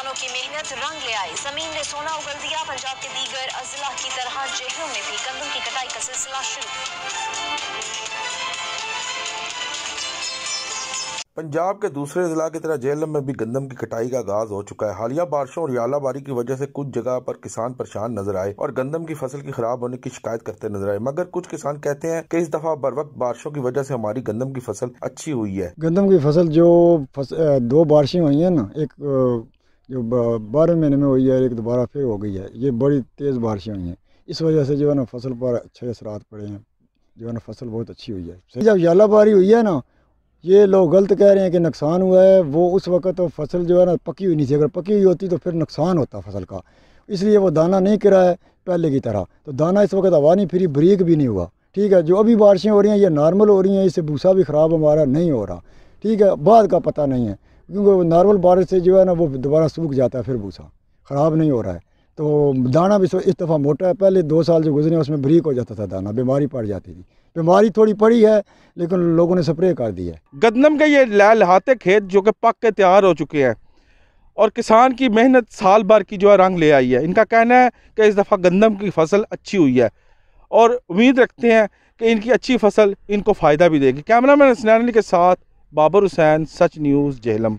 किसानों की मेहनत रंग ले आई, जमीन ने सोना उगल दिया। पंजाब के दीगर अजला की तरह जेहलम में भी गंदम की कटाई का सिलसिला शुरू। पंजाब के दूसरे जिला की तरह जेहलम में भी गंदम की कटाई का आगाज हो चुका है। हालिया बारिशों और यालाबारी की वजह से कुछ जगह पर किसान परेशान नजर आए और गंदम की फसल की खराब होने की शिकायत करते नजर आए, मगर कुछ किसान कहते हैं कि इस दफा बर वक्त बारिशों की वजह से हमारी गंदम की फसल अच्छी हुई है। गंदम की फसल जो दो बारिशें हुई हैं ना, एक जो 12 महीने में हुई है, एक दोबारा फिर हो गई है। ये बड़ी तेज़ बारिशें हुई हैं, इस वजह से जो है ना फसल पर अच्छे असरात पड़े हैं, जो है ना फसल बहुत अच्छी हुई है। जब यालाबारी हुई है ना, ये लोग गलत कह रहे हैं कि नुकसान हुआ है। वो उस वक्त तो फसल जो है ना पकी हुई नहीं थी, अगर पकी हुई होती तो फिर नुकसान होता फसल का, इसलिए वो दाना नहीं गिरा है पहले की तरह। तो दाना इस वक्त हवा नहीं फिरी, बरीक भी नहीं हुआ। ठीक है, जो अभी बारिशें हो रही हैं ये नॉर्मल हो रही हैं, इससे भूसा भी ख़राब हमारा नहीं हो रहा। ठीक है, बाद का पता नहीं है, क्योंकि नॉर्मल बारिश से जो है ना वो दोबारा सूख जाता है, फिर भूसा ख़राब नहीं हो रहा है। तो दाना भी इस दफ़ा मोटा है, पहले 2 साल जो गुजरे उसमें बरीक हो जाता था दाना, बीमारी पड़ जाती थी। बीमारी थोड़ी पड़ी है लेकिन लोगों ने स्प्रे कर दी है। गंदम के ये लहलहाते खेत जो कि पक के तैयार हो चुके हैं और किसान की मेहनत साल भर की जो है रंग ले आई है। इनका कहना है कि इस दफ़ा गंदम की फसल अच्छी हुई है और उम्मीद रखते हैं कि इनकी अच्छी फसल इनको फ़ायदा भी देगी। कैमरामैन हसनैन अली के साथ बाबर हुसैन, सच न्यूज़, जेहलम।